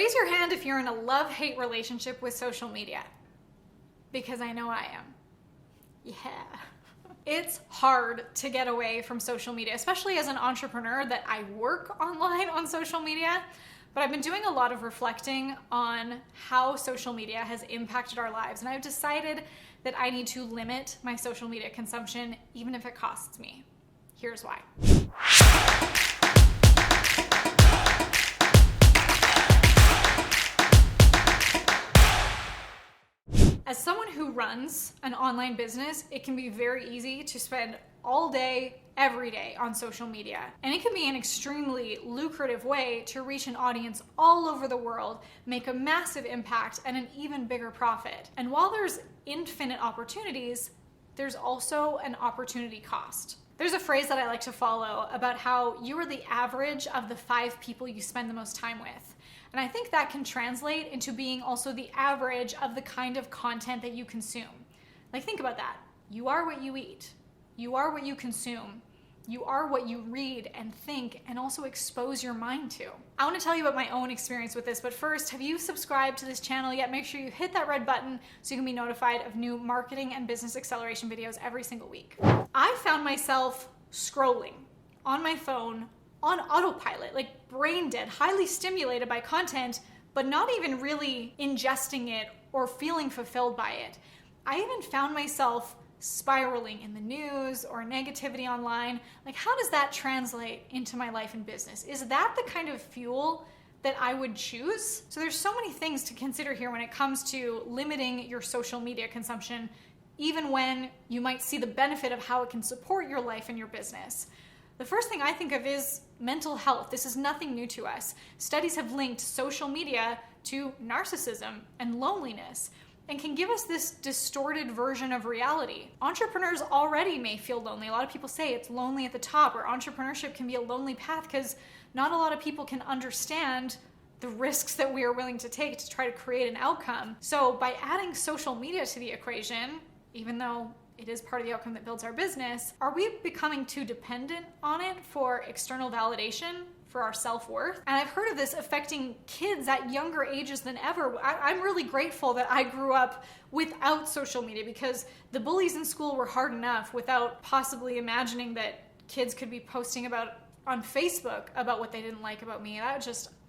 Raise your hand if you're in a love-hate relationship with social media, because I know I am. Yeah. It's hard to get away from social media, especially as an entrepreneur that I work online on social media. But I've been doing a lot of reflecting on how social media has impacted our lives. And I've decided that I need to limit my social media consumption, even if it costs me. Here's why. As someone who runs an online business, it can be very easy to spend all day, every day on social media. And it can be an extremely lucrative way to reach an audience all over the world, make a massive impact and an even bigger profit. And while there's infinite opportunities, there's also an opportunity cost. There's a phrase that I like to follow about how you are the average of the 5 people you spend the most time with. And I think that can translate into being also the average of the kind of content that you consume. Like, think about that. You are what you eat. You are what you consume. You are what you read and think and also expose your mind to. I want to tell you about my own experience with this, but first, have you subscribed to this channel yet? Make sure you hit that red button so you can be notified of new marketing and business acceleration videos every single week. I found myself scrolling on my phone on autopilot, like brain dead, highly stimulated by content, but not even really ingesting it or feeling fulfilled by it. I even found myself spiraling in the news or negativity online. Like, how does that translate into my life and business? Is that the kind of fuel that I would choose? So there's so many things to consider here when it comes to limiting your social media consumption, even when you might see the benefit of how it can support your life and your business. The first thing I think of is mental health. This is nothing new to us. Studies have linked social media to narcissism and loneliness and can give us this distorted version of reality. Entrepreneurs already may feel lonely. A lot of people say it's lonely at the top, or entrepreneurship can be a lonely path because not a lot of people can understand the risks that we are willing to take to try to create an outcome. So by adding social media to the equation, even though it is part of the outcome that builds our business, are we becoming too dependent on it for external validation, for our self-worth? And I've heard of this affecting kids at younger ages than ever. I'm really grateful that I grew up without social media, because the bullies in school were hard enough without possibly imagining that kids could be posting on Facebook about what they didn't like about me.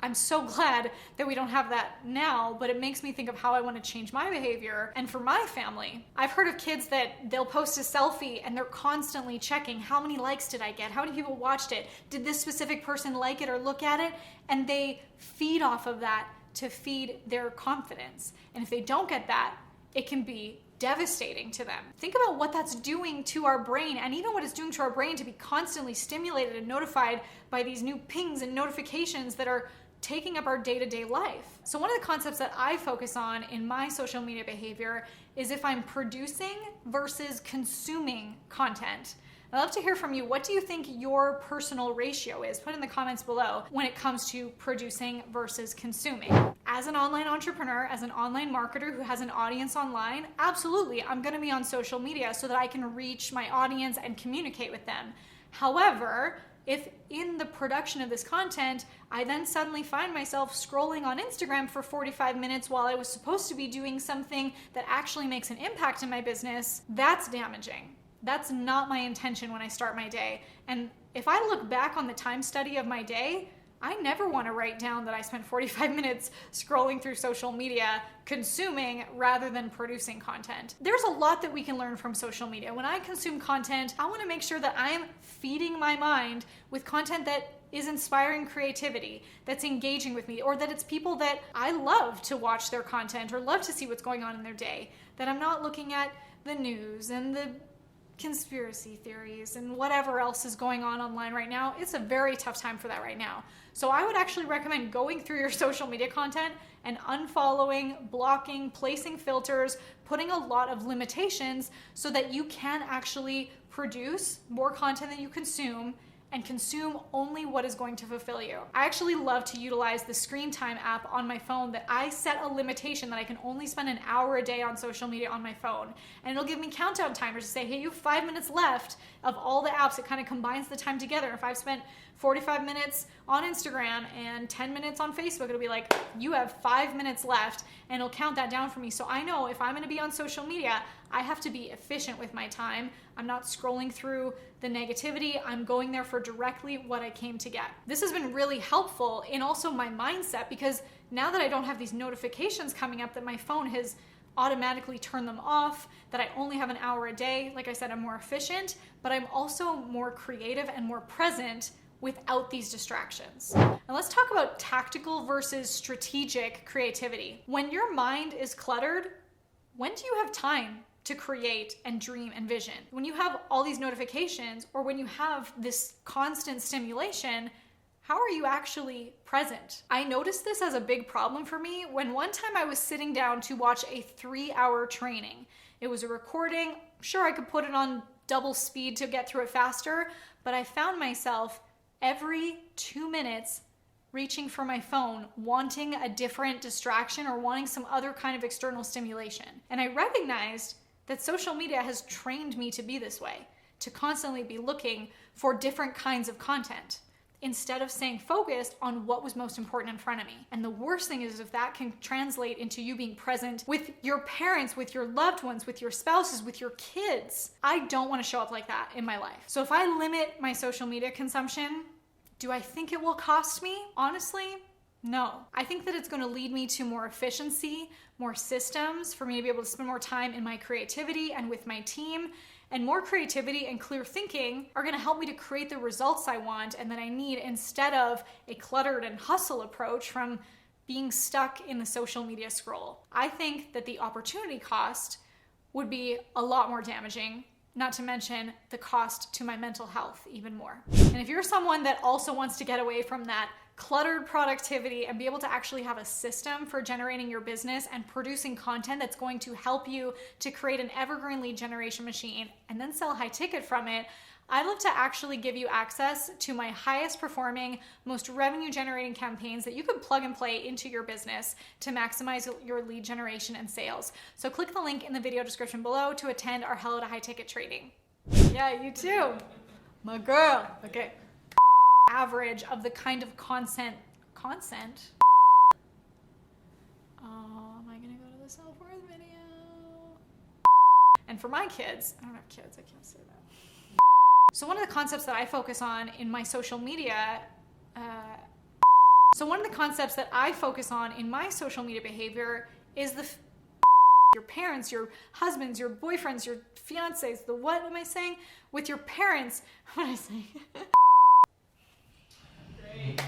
I'm so glad that we don't have that now, but it makes me think of how I want to change my behavior. And for my family, I've heard of kids that they'll post a selfie and they're constantly checking, how many likes did I get? How many people watched it? Did this specific person like it or look at it? And they feed off of that to feed their confidence. And if they don't get that, it can be devastating to them. Think about what that's doing to our brain, and even what it's doing to our brain to be constantly stimulated and notified by these new pings and notifications that are taking up our day-to-day life. So one of the concepts that I focus on in my social media behavior is if I'm producing versus consuming content. I'd love to hear from you. What do you think your personal ratio is? Put in the comments below when it comes to producing versus consuming. As an online entrepreneur, as an online marketer who has an audience online, absolutely, I'm gonna be on social media so that I can reach my audience and communicate with them. However, if in the production of this content, I then suddenly find myself scrolling on Instagram for 45 minutes while I was supposed to be doing something that actually makes an impact in my business, that's damaging. That's not my intention when I start my day. And if I look back on the time study of my day, I never want to write down that I spent 45 minutes scrolling through social media, consuming rather than producing content. There's a lot that we can learn from social media. When I consume content, I want to make sure that I'm feeding my mind with content that is inspiring creativity, that's engaging with me, or that it's people that I love to watch their content or love to see what's going on in their day, that I'm not looking at the news and the conspiracy theories and whatever else is going on online right now. It's a very tough time for that right now. So I would actually recommend going through your social media content and unfollowing, blocking, placing filters, putting a lot of limitations so that you can actually produce more content than you consume and consume only what is going to fulfill you. I actually love to utilize the screen time app on my phone that I set a limitation that I can only spend an hour a day on social media on my phone. And it'll give me countdown timers to say, hey, you have 5 minutes left of all the apps. It kind of combines the time together. If I've spent 45 minutes on Instagram and 10 minutes on Facebook, it'll be like, you have 5 minutes left, and it'll count that down for me. So I know if I'm gonna be on social media, I have to be efficient with my time. I'm not scrolling through the negativity. I'm going there for directly what I came to get. This has been really helpful in also my mindset, because now that I don't have these notifications coming up that my phone has automatically turned them off, that I only have an hour a day, like I said, I'm more efficient, but I'm also more creative and more present without these distractions. And let's talk about tactical versus strategic creativity. When your mind is cluttered, when do you have time to create and dream and vision? When you have all these notifications, or when you have this constant stimulation, how are you actually present? I noticed this as a big problem for me when one time I was sitting down to watch a 3-hour training. It was a recording. Sure, I could put it on double speed to get through it faster, but I found myself every 2 minutes reaching for my phone, wanting a different distraction or wanting some other kind of external stimulation. And I recognized that social media has trained me to be this way, to constantly be looking for different kinds of content instead of staying focused on what was most important in front of me. And the worst thing is if that can translate into you being present with your parents, with your loved ones, with your spouses, with your kids. I don't want to show up like that in my life. So if I limit my social media consumption, do I think it will cost me? Honestly, no. I think that it's going to lead me to more efficiency, more systems for me to be able to spend more time in my creativity and with my team. And more creativity and clear thinking are going to help me to create the results I want and that I need, instead of a cluttered and hustle approach from being stuck in the social media scroll. I think that the opportunity cost would be a lot more damaging, not to mention the cost to my mental health even more. And if you're someone that also wants to get away from that cluttered productivity and be able to actually have a system for generating your business and producing content that's going to help you to create an evergreen lead generation machine and then sell high ticket from it, I'd love to actually give you access to my highest performing, most revenue generating campaigns that you can plug and play into your business to maximize your lead generation and sales. So click the link in the video description below to attend our Hello to High Ticket training. Yeah, you too. My girl. Okay. Average of the kind of content. Oh, am I gonna go to the self-worth video? And for my kids, I don't have kids, I can't say that. So one of the concepts that I focus on in my social media, behavior is your parents, your husbands, your boyfriends, your fiancés, what am I saying? With your parents, what am I saying? Great.